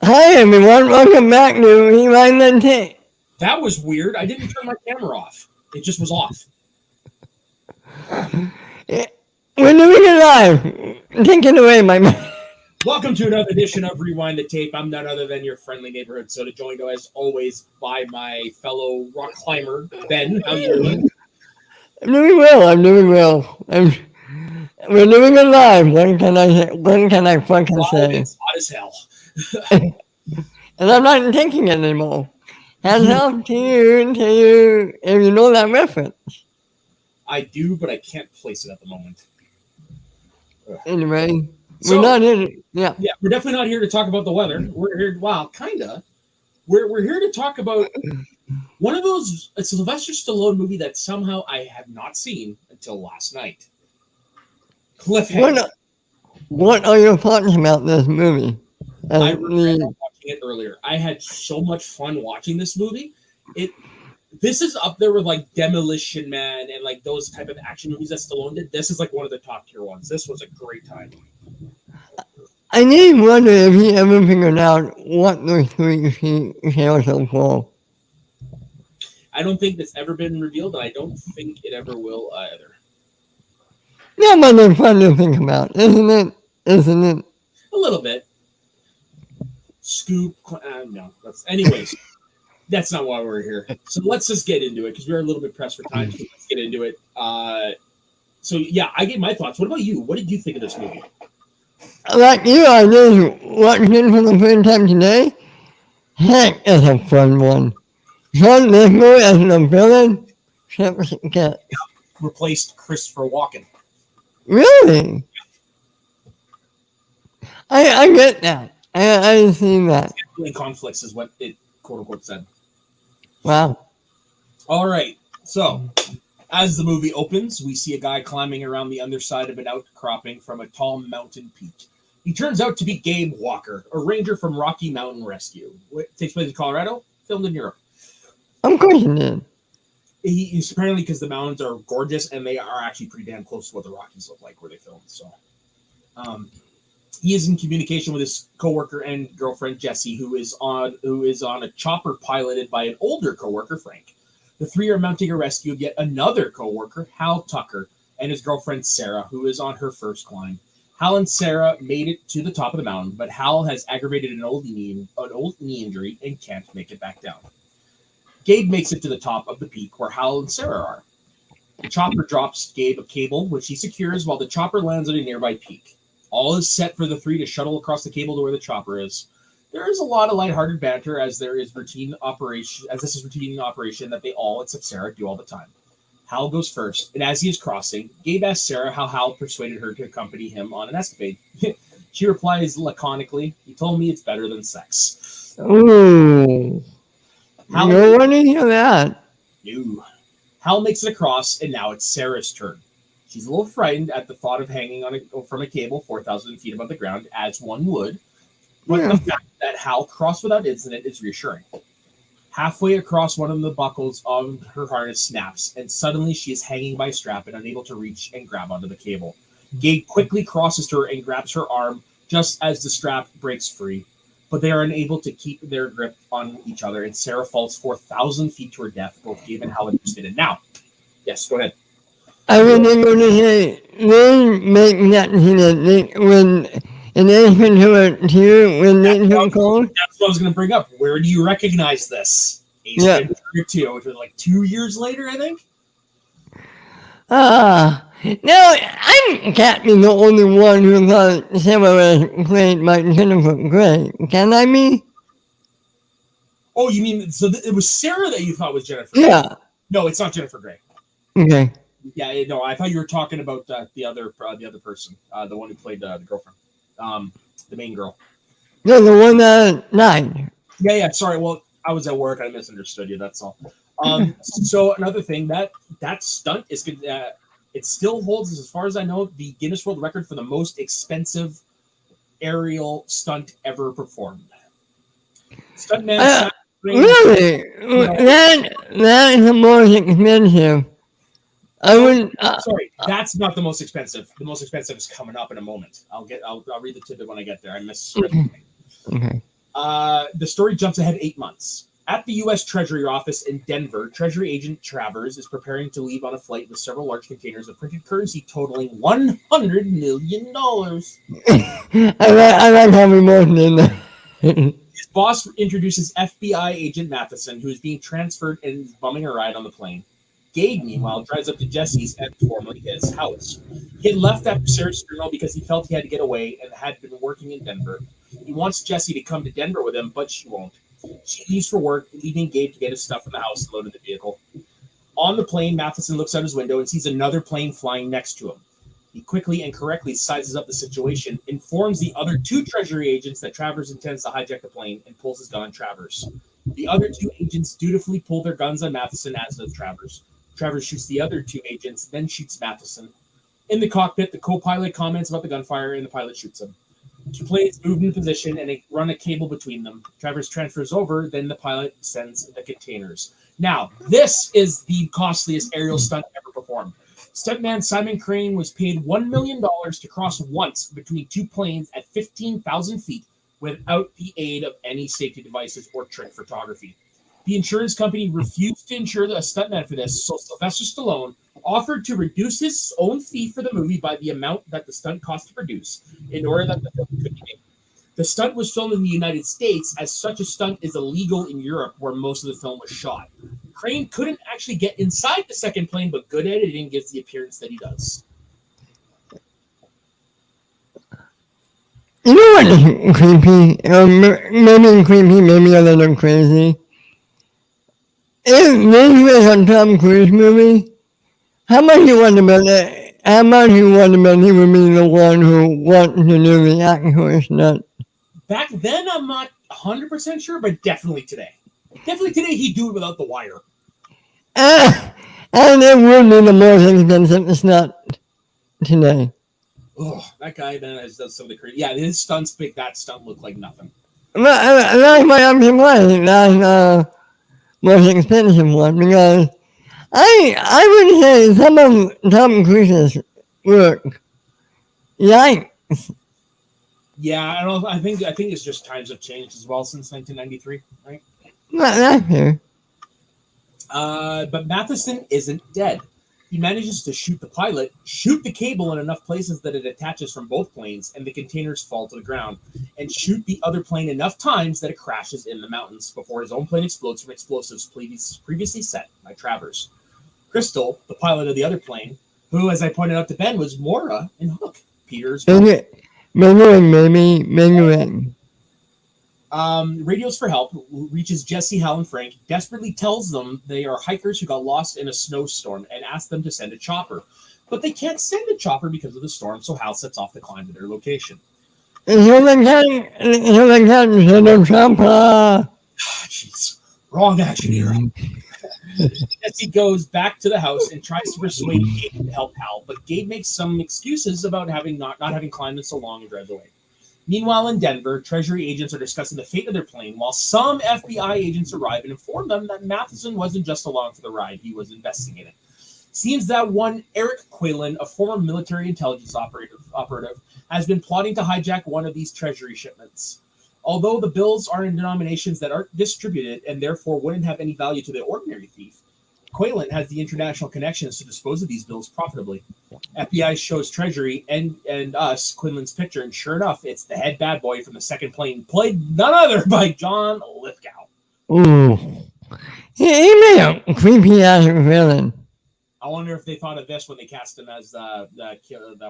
Hi everyone, welcome back to Rewind and Tape. That was weird. I didn't turn my camera off. It just was off. We're doing it live. Take it away, my man. Welcome to another edition of Rewind the Tape. I'm none other than your friendly neighborhood soda, joined as always by my fellow rock climber, Ben. How you doing? I'm doing well, we're doing it live. What can I fucking Live, say? it's hot as hell. And I'm not taking it anymore. Hands off to you, if you know that reference. I do, but I can't place it at the moment. Anyway, So, we're not in, yeah. Yeah, we're definitely not here to talk about the weather. We're here, kinda. We're here to talk about one of those a Sylvester Stallone movie that somehow I have not seen until last night. Cliffhanger. What are your thoughts about this movie? I regret not watching it earlier. I had so much fun watching this movie. This is up there with like Demolition Man and like those type of action movies that Stallone did. This is like one of the top tier ones. This was a great time. I need wonder if he ever figured out what those three sales are for. I don't think that's ever been revealed, and I don't think it ever will either. Yeah, but they're fun to think about, isn't it? Isn't it? A little bit. Scoop. No. Anyways, that's not why we're here. So let's just get into it because we're a little bit pressed for time. So let's get into it. So yeah, I gave my thoughts. What about you? What did you think of this movie? Like you, I just watched it for the first time today. Heck, it's a fun one. John Lithgow as the villain. Replaced Christopher Walken. Really? I get that. I see that. Scheduling conflicts is what it quote unquote said. Wow. All right. So, as the movie opens, we see a guy climbing around the underside of an outcropping from a tall mountain peak. He turns out to be Gabe Walker, a ranger from Rocky Mountain Rescue. It takes place in Colorado, filmed in Europe. Of course it did. He's apparently because the mountains are gorgeous and they are actually pretty damn close to what the Rockies look like where they filmed. So, he is in communication with his coworker and girlfriend Jessie, who is on a chopper piloted by an older coworker, Frank. The three are mounting a rescue of yet another coworker, Hal Tucker, and his girlfriend Sarah, who is on her first climb. Hal and Sarah made it to the top of the mountain, but Hal has aggravated an old knee injury and can't make it back down. Gabe makes it to the top of the peak where Hal and Sarah are. The chopper drops Gabe a cable, which he secures while the chopper lands at a nearby peak. All is set for the three to shuttle across the cable to where the chopper is. There is a lot of lighthearted banter as this is routine operation that they all, except Sarah, do all the time. Hal goes first, and as he is crossing, Gabe asks Sarah how Hal persuaded her to accompany him on an escapade. She replies laconically, "He told me it's better than sex." Ooh. No one to hear that. No. Hal makes it across, and now it's Sarah's turn. She's a little frightened at the thought of hanging from a cable 4,000 feet above the ground, as one would. But the fact that Hal crossed without incident is reassuring. Halfway across, one of the buckles of her harness snaps, and suddenly she is hanging by a strap and unable to reach and grab onto the cable. Gabe quickly crosses to her and grabs her arm just as the strap breaks free. But they are unable to keep their grip on each other, and Sarah falls 4,000 feet to her death. Both Gabe and Hal interested in. Now, yes, go ahead. I was going to say, they make that when an answer to it too, when they come cold. That's what I was going to bring up. Where do you recognize this? Ace Ventura 2, which was like 2 years later, I think. No, I can't be the only one who thought Sarah was played by Jennifer Grey. Can I be? Oh, you mean so? It was Sarah that you thought was Jennifer? Yeah. Grey. No, it's not Jennifer Grey. Okay. Yeah, no, I thought you were talking about the other person, the one who played the girlfriend, the main girl. No, the one that died. Yeah. Sorry. Well, I was at work. I misunderstood you. That's all. So another thing that stunt is good. It still holds, as far as I know, the Guinness World Record for the most expensive aerial stunt ever performed. Stuntman. Really? That is the most expensive. I wouldn't. Sorry, that's not the most expensive. The most expensive is coming up in a moment. I'll read the tidbit when I get there. I misread. Okay. The story jumps ahead 8 months. At the U.S. Treasury office in Denver, Treasury agent Travers is preparing to leave on a flight with several large containers of printed currency totaling $100 million. I like how we both did that. His boss introduces FBI agent Matheson, who is being transferred and is bumming a ride on the plane. Gabe, meanwhile, drives up to Jesse's and formerly his house. He had left after Sarah's funeral because he felt he had to get away and had been working in Denver. He wants Jesse to come to Denver with him, but she won't. She leaves for work, leaving Gabe to get his stuff in the house and load in the vehicle. On the plane, Matheson looks out his window and sees another plane flying next to him. He quickly and correctly sizes up the situation, informs the other 2 Treasury agents that Travers intends to hijack the plane, and pulls his gun on Travers. The other 2 agents dutifully pull their guns on Matheson, as does Travers. Travers shoots the other 2 agents, then shoots Matheson. In the cockpit, the co-pilot comments about the gunfire, and the pilot shoots him. 2 planes move into position, and they run a cable between them. Travers transfers over, then the pilot sends the containers. Now, this is the costliest aerial stunt ever performed. Stuntman Simon Crane was paid $1 million to cross once between 2 planes at 15,000 feet without the aid of any safety devices or trick photography. The insurance company refused to insure a stuntman for this, so Sylvester Stallone offered to reduce his own fee for the movie by the amount that the stunt cost to produce in order that the film could be made. The stunt was filmed in the United States, as such a stunt is illegal in Europe, where most of the film was shot. Crane couldn't actually get inside the second plane, but good editing gives the appearance that he does. You know what is creepy? Maybe creepy, maybe a little crazy. If this was a Tom Cruise movie, how much you want to bet it? How much you want to bet he would be the one who wants to do the actual stunt? Back then, I'm not 100% sure, but definitely today. Definitely today, he'd do it without the wire. And it would be the most expensive stunt today. Oh, that guy then does some of the crazy. Yeah, his stunts make that stunt look like nothing. That's why I'm surprised that's the most expensive one, because I would say some of Tom Cruise's work, yikes. Yeah, I don't. I think it's just times have changed as well since 1993, right? That's fair. But Matheson isn't dead. He manages to shoot the pilot, shoot the cable in enough places that it attaches from both planes, and the containers fall to the ground, and shoot the other plane enough times that it crashes in the mountains before his own plane explodes from explosives previously set by Travers. Crystal, the pilot of the other plane, who, as I pointed out to Ben, was Moira in Hook, Peter's wife. Maybe. Radios for help reaches Jesse, Hal, and Frank, desperately tells them they are hikers who got lost in a snowstorm and asks them to send a chopper. But they can't send a chopper because of the storm, so Hal sets off to climb to their location. Jeez, wrong action hero. Jesse goes back to the house and tries to persuade Gabe to help Hal, but Gabe makes some excuses about not having climbed in so long and drives away. Meanwhile, in Denver, Treasury agents are discussing the fate of their plane, while some FBI agents arrive and inform them that Matheson wasn't just along for the ride, he was investigating. Seems that one Eric Quaylen, a former military intelligence operative, has been plotting to hijack one of these Treasury shipments. Although the bills are in denominations that aren't distributed and therefore wouldn't have any value to the ordinary thief, Quaylen has the international connections to dispose of these bills profitably. FBI shows Treasury and us Quinlan's picture, and sure enough, it's the head bad boy from the second plane, played none other by John Lithgow. Ooh. He made a creepy ass villain. I wonder if they thought of this when they cast him as that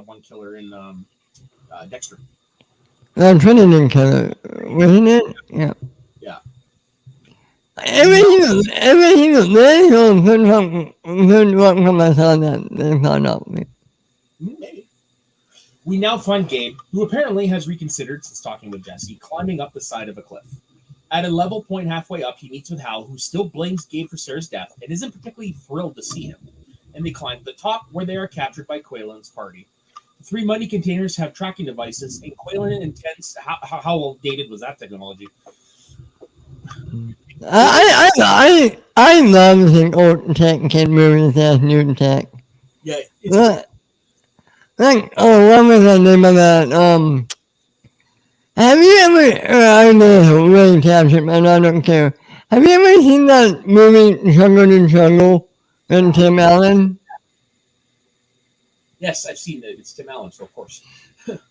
one killer in Dexter. The Trinity killer, wasn't it? Yeah. Yeah. Everything was very good from my son that they found out. Maybe. We now find Gabe, who apparently has reconsidered since talking with Jesse, climbing up the side of a cliff. At a level point halfway up, he meets with Hal, who still blames Gabe for Sarah's death and isn't particularly thrilled to see him. And they climb to the top, where they are captured by Quaylen's party. The 3 money containers have tracking devices, and Quaylen intends... How outdated was that technology? I love the old tech kid movies as new tech. Yeah, what was the name of that? Have you ever, I know, really captured, and I don't care. Have you ever seen that movie, Jungle to Jungle, with Tim Allen? Yes, I've seen it. It's Tim Allen, so of course.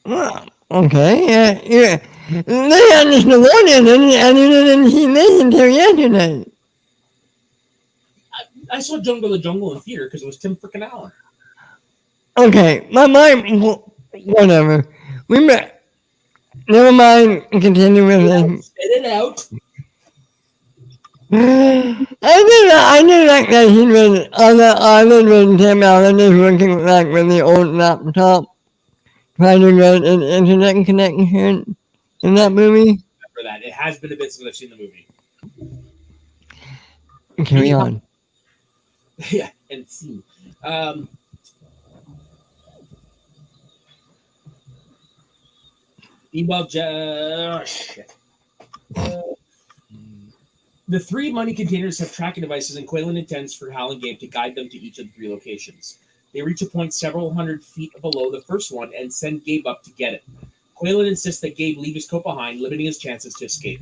Well, okay, yeah. They had this Nickelodeon, and you didn't see this until yesterday. I saw Jungle the Jungle in theater because it was Tim frickin' Allen. Okay, whatever. We met. Never mind, continue with it. Spit it out. I did like that he was on the island when Tim Allen is working like with the old laptop, trying to get an internet connection in that movie. For that, it has been a bit since I've seen the movie. Carry on. Yeah, and see. Meanwhile, the three money containers have tracking devices, and Quaylen intends for Hal and Gabe to guide them to each of the three locations. They reach a point several hundred feet below the first one and send Gabe up to get it. Quaylen insists that Gabe leave his coat behind, limiting his chances to escape.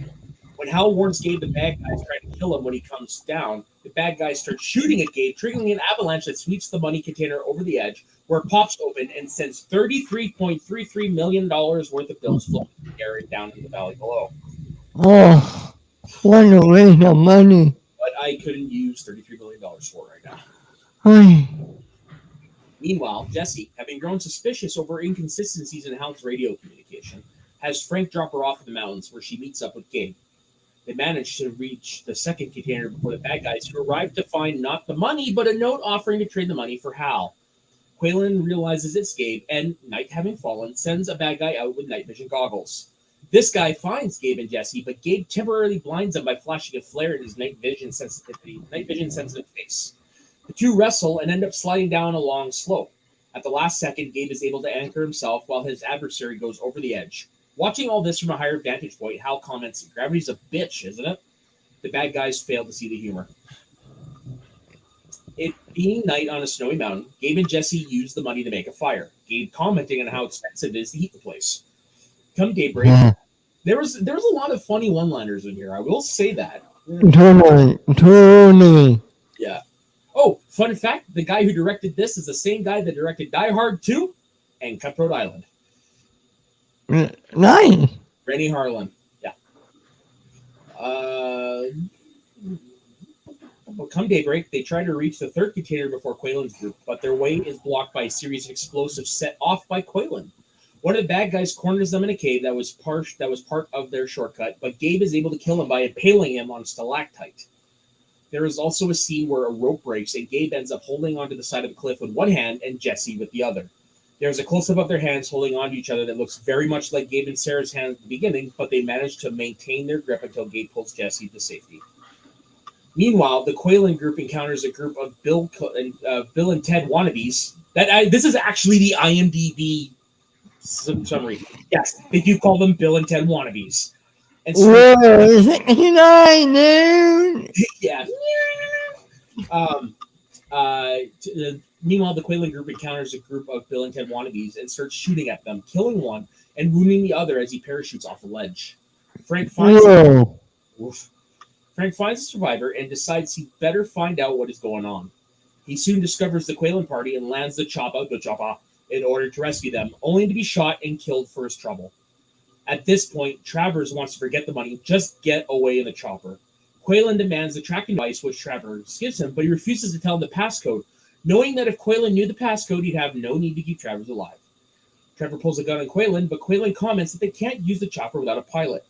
When Hal warns Gabe the bad guys trying to kill him when he comes down, the bad guys start shooting at Gabe, triggering an avalanche that sweeps the money container over the edge, where it pops open and sends $33.33 million worth of bills floating through the air down in the valley below. Oh, what a waste of money. But I couldn't use $33 million for it right now. Ay. Meanwhile, Jesse, having grown suspicious over inconsistencies in Hal's radio communication, has Frank drop her off in the mountains where she meets up with Gabe. They manage to reach the second container before the bad guys, who arrive to find not the money, but a note offering to trade the money for Hal. Quaylen realizes it's Gabe, and, night having fallen, sends a bad guy out with night vision goggles. This guy finds Gabe and Jesse, but Gabe temporarily blinds him by flashing a flare in his night vision sensitive face. The two wrestle and end up sliding down a long slope. At the last second, Gabe is able to anchor himself while his adversary goes over the edge. Watching all this from a higher vantage point, Hal comments, "Gravity's a bitch, isn't it?" The bad guys fail to see the humor. It being night on a snowy mountain, Gabe and Jesse use the money to make a fire. Gabe commenting on how expensive it is to heat the place. Come daybreak, there was a lot of funny one-liners in here. I will say that. Totally. Yeah. Oh, fun fact, the guy who directed this is the same guy that directed Die Hard 2 and Cutthroat Island. Nice. Rennie Harlan. Yeah. Come daybreak, they try to reach the third container before Quaylen's group, but their way is blocked by a series of explosives set off by Quaylen. One of the bad guys corners them in a cave that was part of their shortcut, but Gabe is able to kill him by impaling him on a stalactite. There is also a scene where a rope breaks and Gabe ends up holding onto the side of the cliff with one hand and Jesse with the other. There's a close-up of their hands holding onto each other that looks very much like Gabe and Sarah's hands at the beginning, but they manage to maintain their grip until Gabe pulls Jesse to safety. Meanwhile, the Quaylen group encounters a group of Bill and Ted wannabes. This is actually the IMDb summary. Yes, they do call them Bill and Ted wannabes. And so, Whoa, 69, dude. yeah. Meanwhile, the Quaylen group encounters a group of Bill and Ted wannabes and starts shooting at them, killing one and wounding the other as he parachutes off a ledge. Frank finds a survivor and decides he'd better find out what is going on. He soon discovers the Quaylen party and lands the chopper in order to rescue them, only to be shot and killed for his trouble. At this point, Travers wants to forget the money, just get away in the chopper. Quaylen demands the tracking device, which Travers gives him, but he refuses to tell him the passcode, knowing that if Quaylen knew the passcode, he'd have no need to keep Travers alive. Trevor pulls a gun on Quaylen, but Quaylen comments that they can't use the chopper without a pilot.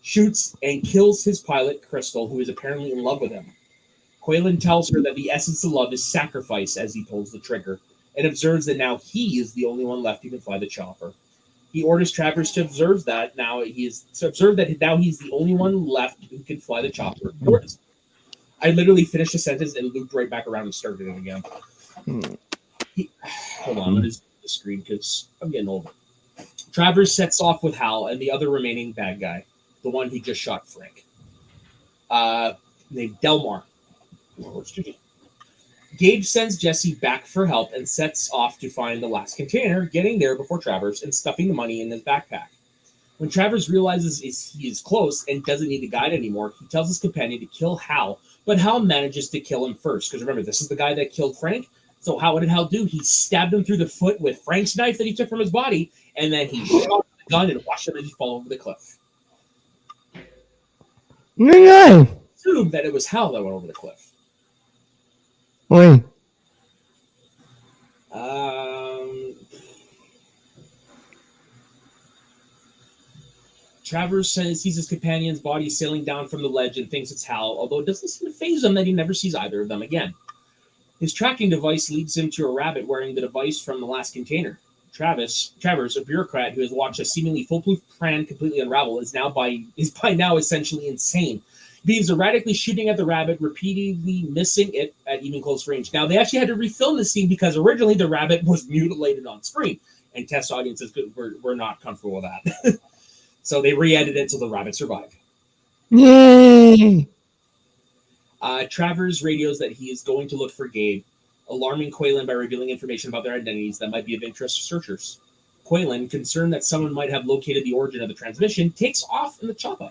Shoots and kills his pilot, Crystal, who is apparently in love with him. Quaylen tells her that the essence of love is sacrifice as he pulls the trigger, and observes that now he is the only one left who can fly the chopper. He orders Travers to observe that now he's the only one left who can fly the chopper. I literally finished a sentence and looped right back around and started it again. Hold on, let me zoom the screen because I'm getting old. Travers sets off with Hal and the other remaining bad guy, the one who just shot Frank, named Delmar. Gabe sends Jesse back for help and sets off to find the last container, getting there before Travers and stuffing the money in his backpack. When Travers realizes he is close and doesn't need to guide anymore, he tells his companion to kill Hal, but Hal manages to kill him first. Because remember, this is the guy that killed Frank. So what did Hal do? He stabbed him through the foot with Frank's knife that he took from his body, and then he shot the gun and watched him as he fall over the cliff. No. Assumed that it was Hal that went over the cliff. Wait. Travers says sees his companion's body sailing down from the ledge and thinks it's Hal, although it doesn't seem to faze him that he never sees either of them again. His tracking device leads him to a rabbit wearing the device from the last container. Travers, a bureaucrat who has watched a seemingly foolproof plan completely unravel, is by now essentially insane. He begins erratically shooting at the rabbit, repeatedly missing it at even close range. Now, they actually had to refilm this scene because originally the rabbit was mutilated on screen, and test audiences were not comfortable with that. So they re-edited it so the rabbit survived. Yay! Travers radios that he is going to look for Gabe, alarming Quaylen by revealing information about their identities that might be of interest to searchers. Quaylen, concerned that someone might have located the origin of the transmission, takes off in the chopper.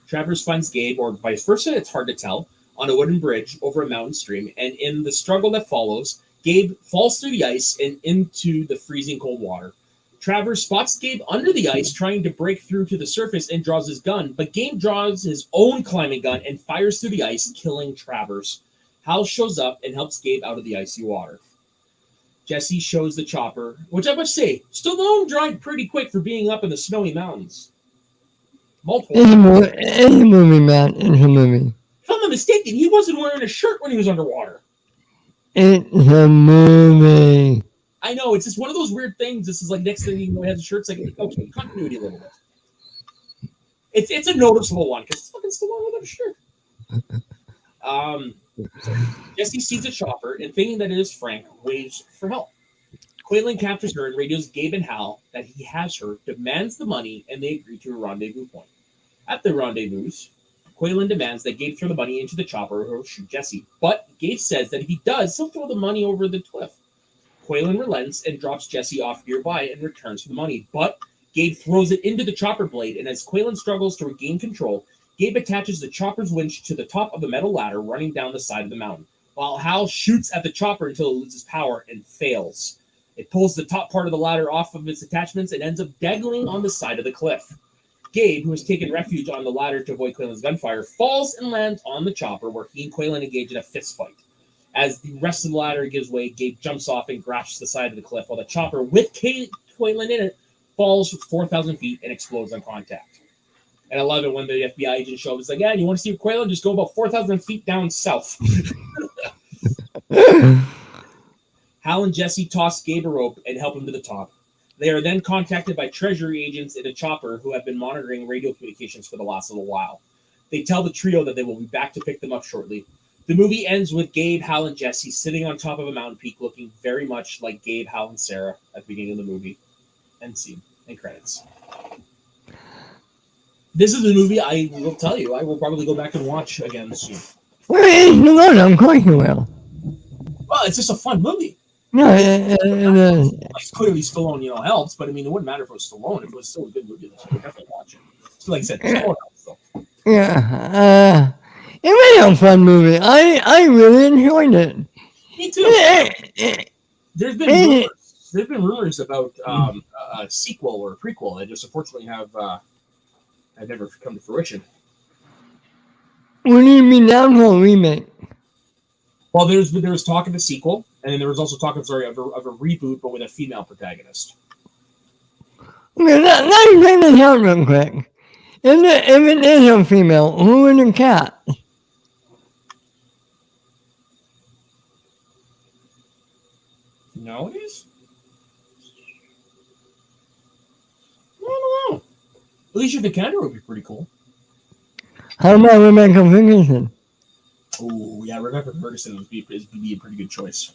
Travers finds Gabe, or vice versa, it's hard to tell, on a wooden bridge over a mountain stream, and in the struggle that follows, Gabe falls through the ice and into the freezing cold water. Travers spots Gabe under the ice trying to break through to the surface and draws his gun, but Gabe draws his own climbing gun and fires through the ice, killing Travers. Hal shows up and helps Gabe out of the icy water. Jesse shows the chopper, which I must say, Stallone dried pretty quick for being up in the snowy mountains. Multiple. It's a movie, man. It's a movie. If I'm not mistaken, he wasn't wearing a shirt when he was underwater. It's a movie. I know, it's just one of those weird things. This is like next thing you know, he has a shirt. It's like, okay, continuity a little bit. It's a noticeable one because it's fucking Stallone without a shirt. So Jesse sees a chopper and thinking that it is Frank, waves for help. Quaylen captures her and radios Gabe and Hal that he has her, demands the money, and they agree to a rendezvous point. At the rendezvous, Quaylen demands that Gabe throw the money into the chopper or shoot Jesse, but Gabe says that if he does, he'll throw the money over the cliff. Quaylen relents and drops Jesse off nearby and returns for the money, but Gabe throws it into the chopper blade, and as Quaylen struggles to regain control, Gabe attaches the chopper's winch to the top of a metal ladder running down the side of the mountain, while Hal shoots at the chopper until it loses power and fails. It pulls the top part of the ladder off of its attachments and ends up dangling on the side of the cliff. Gabe, who has taken refuge on the ladder to avoid Quaylen's gunfire, falls and lands on the chopper where he and Quaylen engage in a fist fight. As the rest of the ladder gives way, Gabe jumps off and grasps the side of the cliff, while the chopper, with Quaylen in it, falls 4,000 feet and explodes on contact. And I love it when the FBI agent shows up. It's like, yeah, you want to see Quaylen? Just go about 4,000 feet down south. Hal and Jesse toss Gabe a rope and help him to the top. They are then contacted by Treasury agents in a chopper who have been monitoring radio communications for the last little while. They tell the trio that they will be back to pick them up shortly. The movie ends with Gabe, Hal, and Jesse sitting on top of a mountain peak looking very much like Gabe, Hal, and Sarah at the beginning of the movie. End scene. And credits. This is a movie I will tell you I will probably go back and watch again soon. No, I'm quite well. Well, it's just a fun movie. No, It's clearly Stallone, helps, but I mean, it wouldn't matter if it was Stallone. If it was still a good movie, I would definitely watch it. So, like I said, Stallone helps, though. Yeah, it was a fun movie. I really enjoyed it. Me too. There's been rumors about a sequel or a prequel that just unfortunately have never come to fruition. What do you mean now for a remake? Well, there was talk of a sequel, and then there was also talk of a reboot, but with a female protagonist. Okay, let me take this out real quick. If it is a female, who is the cat? No, it is. I don't know. Alicia Vikander would be pretty cool. How about Rebecca Ferguson? Oh, yeah, Rebecca Ferguson would be a pretty good choice.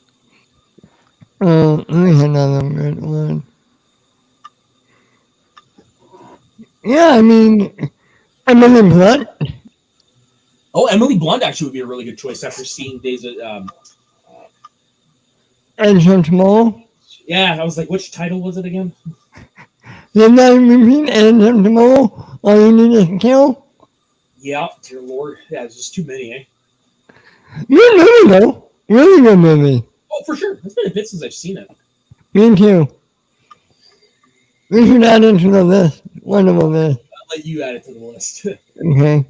Oh, there's another good one. Yeah, I mean, Emily Blunt. Oh, Emily Blunt actually would be a really good choice after seeing Days of... And Small. Yeah, I was like, which title was it again? Did I repeat and attempt tomorrow? All you need is to kill? Yeah, dear Lord. Yeah, there's just too many, eh? Good movie, though. Really good movie. Oh, for sure. It's been a bit since I've seen it. Me too. We should add it to the list. Wonderful list. I'll let you add it to the list. Okay.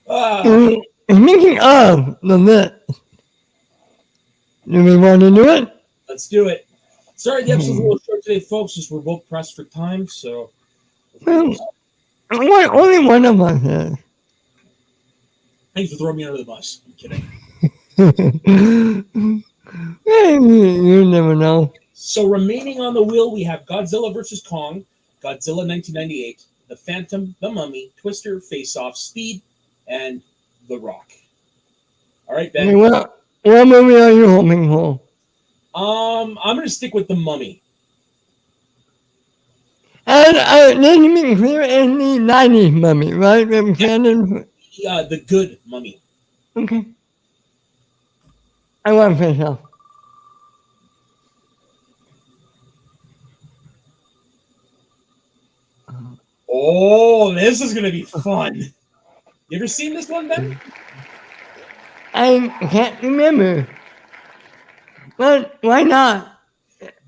Ah, Speaking of the list, do we want to do it? let's do it. Sorry, the episode's a little short today, folks, just we're both pressed for time, so. Well, only one of us is. Thanks for throwing me under the bus. I'm kidding. You never know. So remaining on the wheel, we have Godzilla vs. Kong, Godzilla 1998, The Phantom, The Mummy, Twister, Face Off, Speed, and The Rock. All right, Ben. What movie are you hoping for? I'm gonna stick with The Mummy. And let me be clear, it's the 90s Mummy, right? The good Mummy. Okay. I want Face Off. Oh, this is gonna be fun. You ever seen this one, Ben? I can't remember. But why not?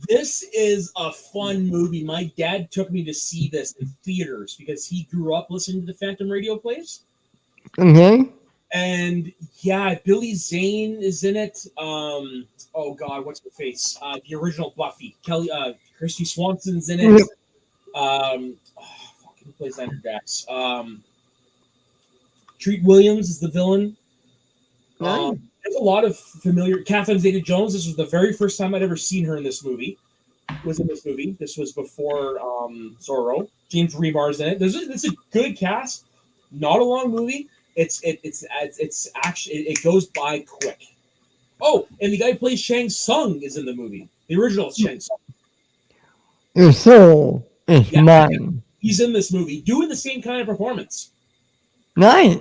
This is a fun movie. My dad took me to see this in theaters because he grew up listening to the Phantom radio plays. Okay. And yeah, Billy Zane is in it. Oh God, what's her face? The original Buffy. Christy Swanson's in it. Who plays Andrew Dax? Treat Williams is the villain. There's a lot of familiar. Catherine Zeta-Jones. This was the very first time I'd ever seen her in this movie. Was in this movie. This was before Zorro. James Rebar's in it. It's a good cast. Not a long movie. It's actually it goes by quick. Oh, and the guy who plays Shang Tsung is in the movie. The original Shang Tsung. Your soul is mine. He's in this movie doing the same kind of performance. Nice.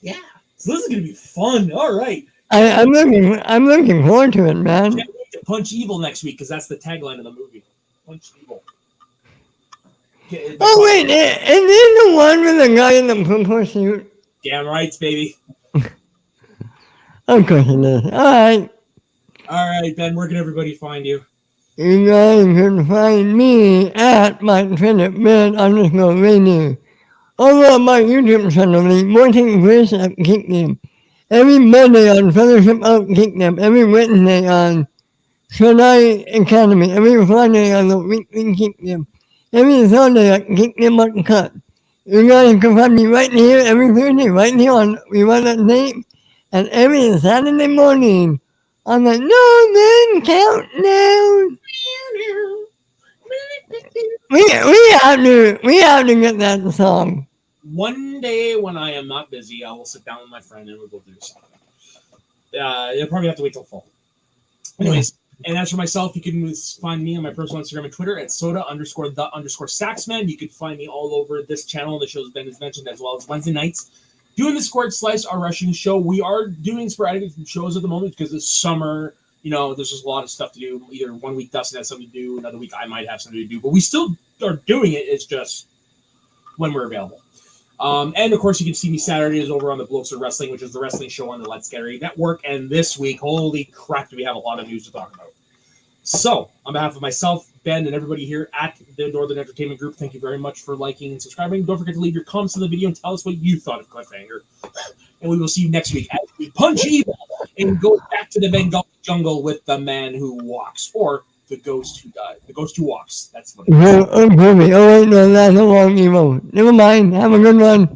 Yeah. So this is gonna be fun. All right. I'm looking forward to it, man. Can't wait to punch evil next week because that's the tagline of the movie. Punch evil. Oh wait, is this the one with the guy in the purple suit? Damn right, baby. Of course it is. All right, Ben. Where can everybody find you? You guys can find me at my Twitter, Ben_Radio. Over on my YouTube channel, the Morning Quiz at Kickname. Every Monday on Fellowship of Kickname. Every Wednesday on Sonai Academy. Every Friday on the Weekly Kickname. Every Sunday at Kickname Uncut. You guys can find me right here every Thursday, right here on We Want That Tape. And every Saturday morning on the Northern Countdown. We have to get that song. One day when I am not busy, I will sit down with my friend and we'll go do something. You'll probably have to wait till fall. Anyways, and as for myself, you can find me on my personal Instagram and Twitter at soda_the_saxman. You can find me all over this channel and the shows Ben has mentioned, as well as Wednesday nights doing the Squared Slice, our Russian show. We are doing sporadic shows at the moment because it's summer. There's just a lot of stuff to do. Either one week Dustin has something to do, another week I might have something to do, but we still are doing it. It's just when we're available. And of course, you can see me Saturdays over on the Blokes of Wrestling, which is the wrestling show on the Let's Get Ready Network. And this week, holy crap, do we have a lot of news to talk about. So, on behalf of myself, Ben, and everybody here at the Northern Entertainment Group, thank you very much for liking and subscribing. Don't forget to leave your comments on the video and tell us what you thought of Cliffhanger. And we will see you next week as we punch evil and go back to the Bengal jungle with the man who walks, or the ghost who died. The ghost who walks. That's what it is. Oh, wait, no, that's a wrong emo. Never mind. Have a good one.